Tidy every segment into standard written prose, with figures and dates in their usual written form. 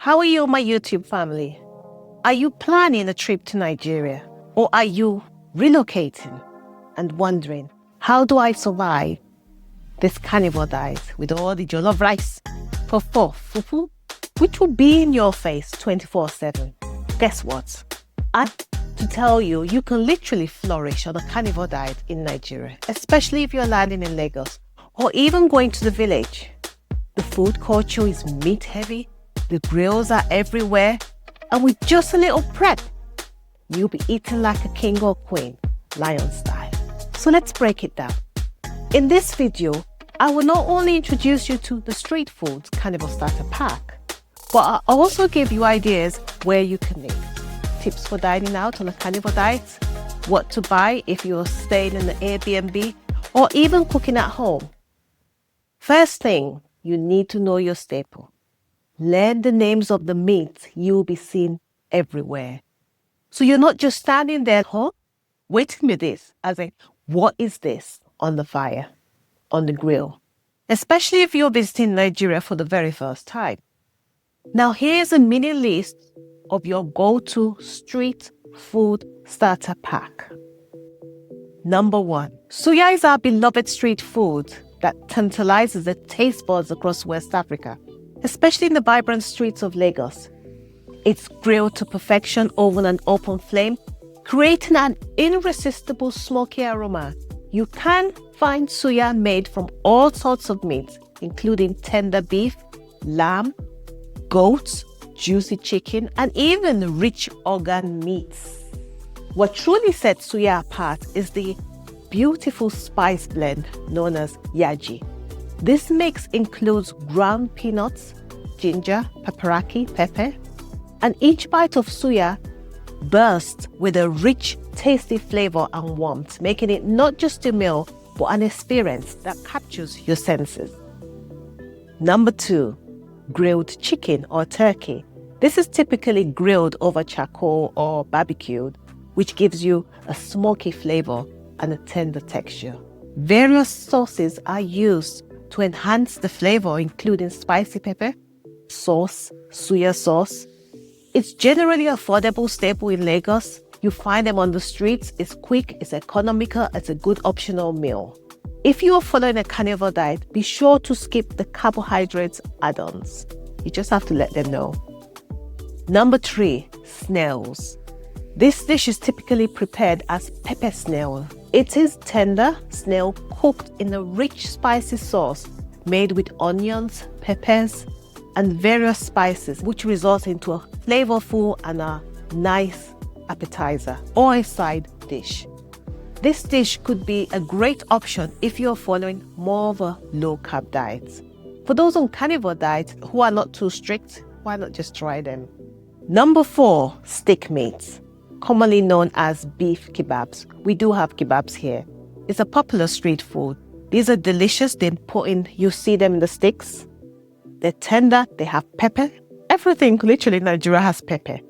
How are you, my YouTube family? Are you planning a trip to Nigeria? Or are you relocating and wondering, how do I survive this carnivore diet with all the jollof rice, fufu, which will be in your face 24/7? Guess what? I to tell you, you can literally flourish on a carnivore diet in Nigeria, especially if you're landing in Lagos or even going to the village. The food culture is meat heavy, the grills are everywhere, and with just a little prep, you'll be eating like a king or queen, lion style. So let's break it down. In this video, I will not only introduce you to the street foods carnivore starter pack, but I'll also give you ideas where you can eat, tips for dining out on a carnivore diet, what to buy if you're staying in the Airbnb, or even cooking at home. First thing, you need to know your staple. Learn the names of the meats you'll be seeing everywhere. So you're not just standing there, waiting with this, as in, what is this on the fire, on the grill? Especially if you're visiting Nigeria for the very first time. Now here's a mini list of your go-to street food starter pack. Number 1, suya is our beloved street food that tantalizes the taste buds across West Africa, especially in the vibrant streets of Lagos. It's grilled to perfection over an open flame, creating an irresistible smoky aroma. You can find suya made from all sorts of meats, including tender beef, lamb, goats, juicy chicken, and even rich organ meats. What truly sets suya apart is the beautiful spice blend known as yaji. This mix includes ground peanuts, ginger, pepperaki, pepper, and each bite of suya bursts with a rich, tasty flavor and warmth, making it not just a meal, but an experience that captures your senses. Number 2, grilled chicken or turkey. This is typically grilled over charcoal or barbecued, which gives you a smoky flavor and a tender texture. Various sauces are used to enhance the flavor, including spicy pepper, sauce, suya sauce. It's generally an affordable staple in Lagos. You find them on the streets. It's quick, it's economical, it's a good optional meal. If you are following a carnivore diet, be sure to skip the carbohydrates add-ons. You just have to let them know. Number 3, snails. This dish is typically prepared as pepper snail. It is tender snail cooked in a rich spicy sauce made with onions, peppers, and various spices, which results into a flavorful and a nice appetizer or a side dish. This dish could be a great option if you're following more of a low-carb diet. For those on carnivore diet who are not too strict, why not just try them? Number 4, steak meats, commonly known as beef kebabs. We do have kebabs here. It's a popular street food. These are delicious. You see them in the sticks. They're tender, they have pepper. Everything literally in Nigeria has pepper.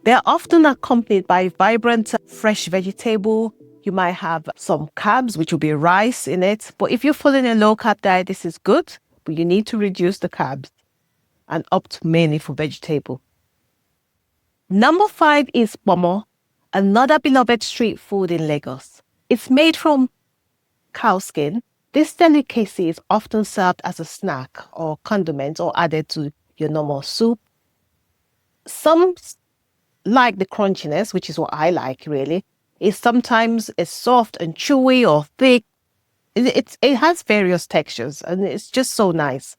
They're often accompanied by vibrant, fresh vegetable. You might have some carbs, which will be rice in it. But if you're following a low-carb diet, this is good, but you need to reduce the carbs and opt mainly for vegetable. Number 5 is pomo, another beloved street food in Lagos. It's made from cow skin. This delicacy is often served as a snack or condiment or added to your normal soup. Some like the crunchiness, which is what I like really. It's sometimes soft and chewy or thick. It has various textures and it's just so nice.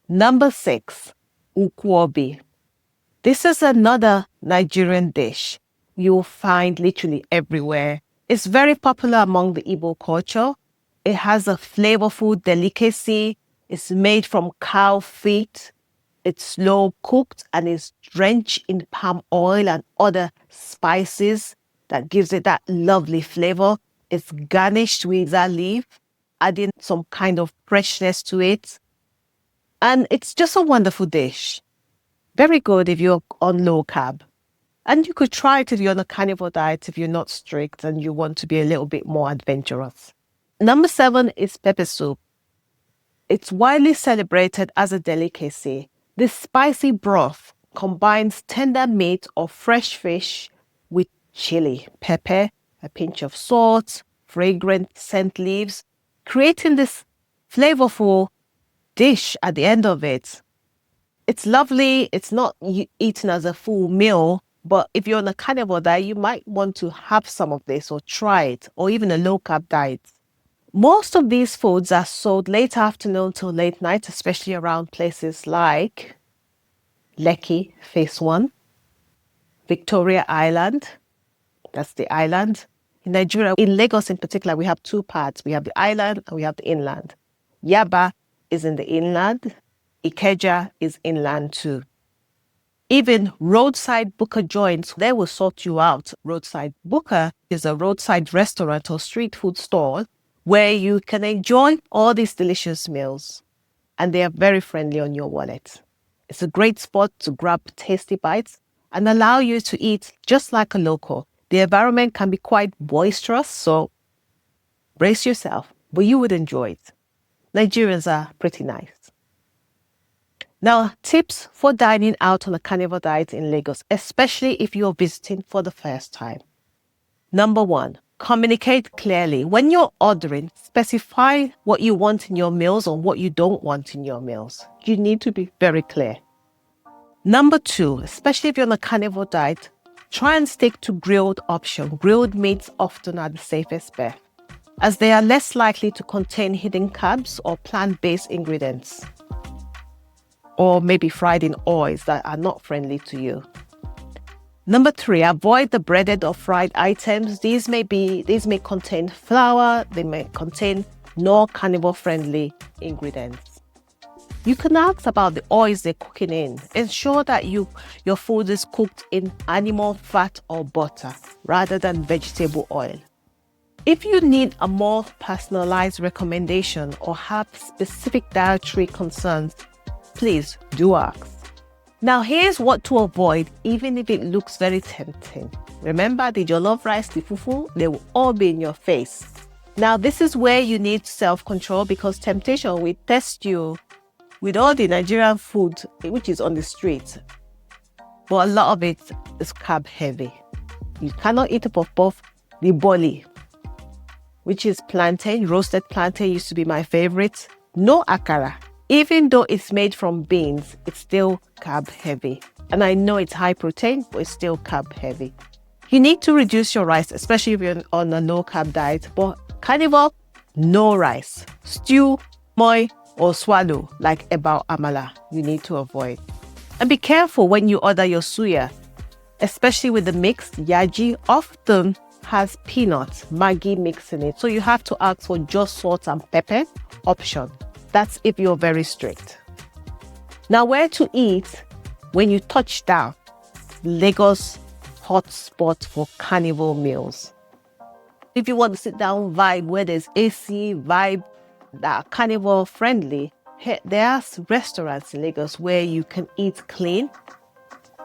Number 6, ukwobi. This is another Nigerian dish you'll find literally everywhere. It's very popular among the Igbo culture. It has a flavorful delicacy. It's made from cow feet. It's slow cooked and is drenched in palm oil and other spices that gives it that lovely flavor. It's garnished with that leaf, adding some kind of freshness to it. And it's just a wonderful dish. Very good if you're on low carb. And you could try it if you're on a carnivore diet if you're not strict and you want to be a little bit more adventurous. Number 7 is pepper soup. It's widely celebrated as a delicacy This spicy broth combines tender meat or fresh fish with chili, pepper, a pinch of salt, fragrant scent leaves, creating this flavorful dish at the end of it. It's lovely. It's not eaten as a full meal, but if you're on a carnivore diet, you might want to have some of this or try it, or even a low-carb diet. Most of these foods are sold late afternoon till late night, especially around places like Lekki, Phase 1, Victoria Island, that's the island. In Nigeria, in Lagos in particular, we have two parts. We have the island and we have the inland. Yaba is in the inland. Ikeja is inland too. Even roadside booker joints, they will sort you out. Roadside booker is a roadside restaurant or street food stall where you can enjoy all these delicious meals. And they are very friendly on your wallet. It's a great spot to grab tasty bites and allow you to eat just like a local. The environment can be quite boisterous, so brace yourself, but you would enjoy it. Nigerians are pretty nice. Now, tips for dining out on a carnivore diet in Lagos, especially if you're visiting for the first time. Number 1, communicate clearly. When you're ordering, specify what you want in your meals or what you don't want in your meals. You need to be very clear. Number 2, especially if you're on a carnivore diet, try and stick to grilled option. Grilled meats often are the safest bet, as they are less likely to contain hidden carbs or plant-based ingredients, or maybe fried in oils that are not friendly to you. Number 3, avoid the breaded or fried items. These may contain flour, they may contain non-carnivore-friendly ingredients. You can ask about the oils they're cooking in. Ensure that your food is cooked in animal fat or butter rather than vegetable oil. If you need a more personalized recommendation or have specific dietary concerns, please do ask. Now, here's what to avoid, even if it looks very tempting. Remember, the jollof rice, the fufu, they will all be in your face. Now, this is where you need self-control, because temptation will test you with all the Nigerian food which is on the street. But a lot of it is carb heavy. You cannot eat a puff-puff, the boli, which is plantain. Roasted plantain used to be my favorite. No akara. Even though it's made from beans, it's still carb heavy. And I know it's high protein, but it's still carb heavy. You need to reduce your rice, especially if you're on a low carb diet. But carnivore, no rice. Stew, moi, or swallow, like eba amala, you need to avoid. And be careful when you order your suya, especially with the mixed yaji, often has peanut, Maggi mix in it. So you have to ask for just salt and pepper option. That's if you're very strict. Now, where to eat when you touch down? Lagos hotspot for carnivore meals. If you want to sit down vibe where there's AC vibe that are carnivore friendly, there are restaurants in Lagos where you can eat clean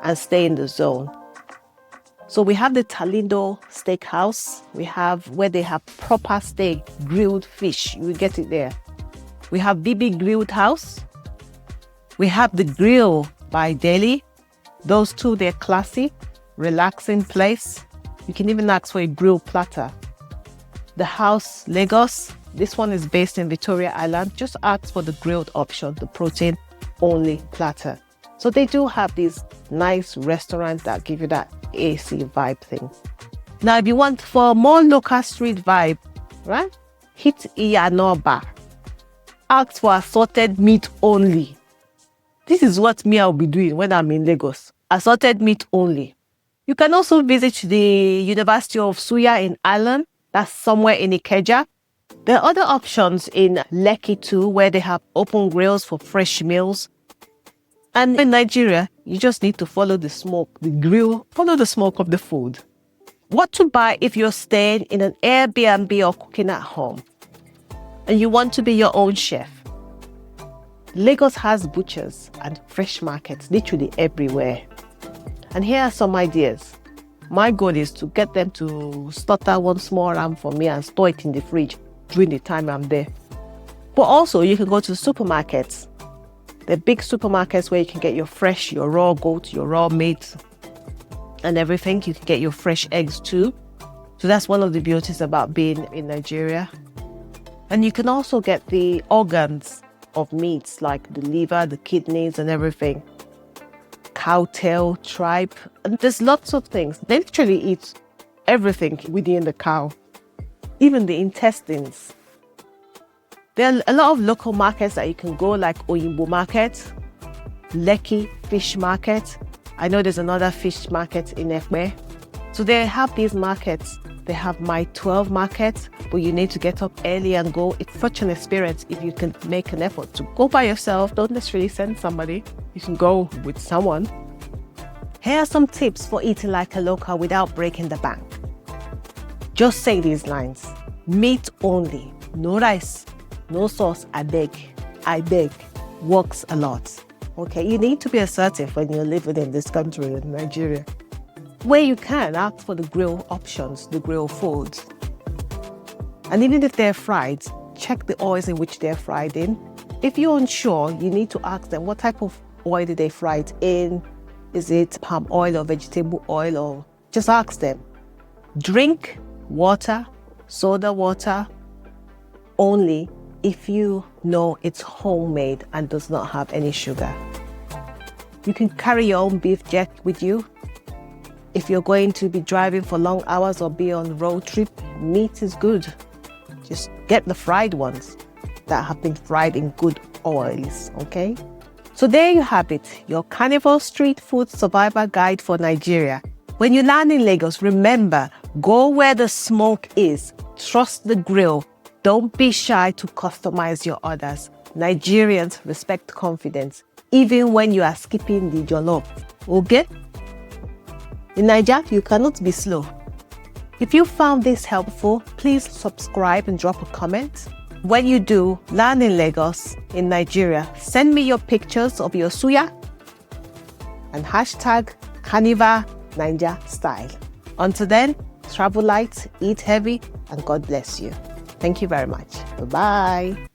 and stay in the zone. So we have the Talindo Steakhouse. We have where they have proper steak, grilled fish. You will get it there. We have Bibi Grilled House. We have the Grill by Delhi. Those two, they're classy, relaxing place. You can even ask for a grill platter. The House Lagos. This one is based in Victoria Island. Just ask for the grilled option, the protein only platter. So they do have these nice restaurants that give you that AC vibe thing. Now, if you want for more local street vibe, right? Hit Iyanoba. Ask for assorted meat only. This is what me I'll be doing when I'm in Lagos. Assorted meat only. You can also visit the University of Suya in Ireland. That's somewhere in Ikeja. There are other options in Lekki too, where they have open grills for fresh meals. And in Nigeria, you just need to follow the smoke, the grill, follow the smoke of the food. What to buy if you're staying in an Airbnb or cooking at home and you want to be your own chef? Lagos has butchers and fresh markets literally everywhere. And here are some ideas. My goal is to get them to slaughter one small ram for me and store it in the fridge during the time I'm there. But also, you can go to supermarkets There are big supermarkets where you can get your fresh, your raw goat, your raw meat and everything. You can get your fresh eggs too. So that's one of the beauties about being in Nigeria. And you can also get the organs of meats like the liver, the kidneys and everything. Cow tail, tripe, and there's lots of things. They literally eat everything within the cow, even the intestines. There are a lot of local markets that you can go, like Oyinbo Market, Lekki Fish Market. I know there's another fish market in Ekpe. So they have these markets. They have My 12 market, but you need to get up early and go. It's such an experience if you can make an effort to go by yourself. Don't necessarily send somebody. You can go with someone. Here are some tips for eating like a local without breaking the bank. Just say these lines. Meat only, no rice, no sauce, I beg, works a lot. Okay, you need to be assertive when you're living in this country, in Nigeria. Where you can, ask for the grill options, the grill foods. And even if they're fried, check the oils in which they're fried in. If you're unsure, you need to ask them what type of oil did they fry it in. Is it palm oil or vegetable oil? Or just ask them. Drink water, soda water, only if you know it's homemade and does not have any sugar. You can carry your own beef jerky with you. If you're going to be driving for long hours or be on road trip, meat is good. Just get the fried ones that have been fried in good oils, okay? So there you have it, your Carnivore Street Food Survivor Guide for Nigeria. When you land in Lagos, remember, go where the smoke is. Trust the grill. Don't be shy to customize your orders. Nigerians respect confidence, even when you are skipping the jollof, okay? In Nigeria, you cannot be slow. If you found this helpful, please subscribe and drop a comment. When you do land in Lagos, in Nigeria, send me your pictures of your suya and hashtag Carnivore Niger Style. Until then, travel light, eat heavy, and God bless you. Thank you very much. Bye-bye.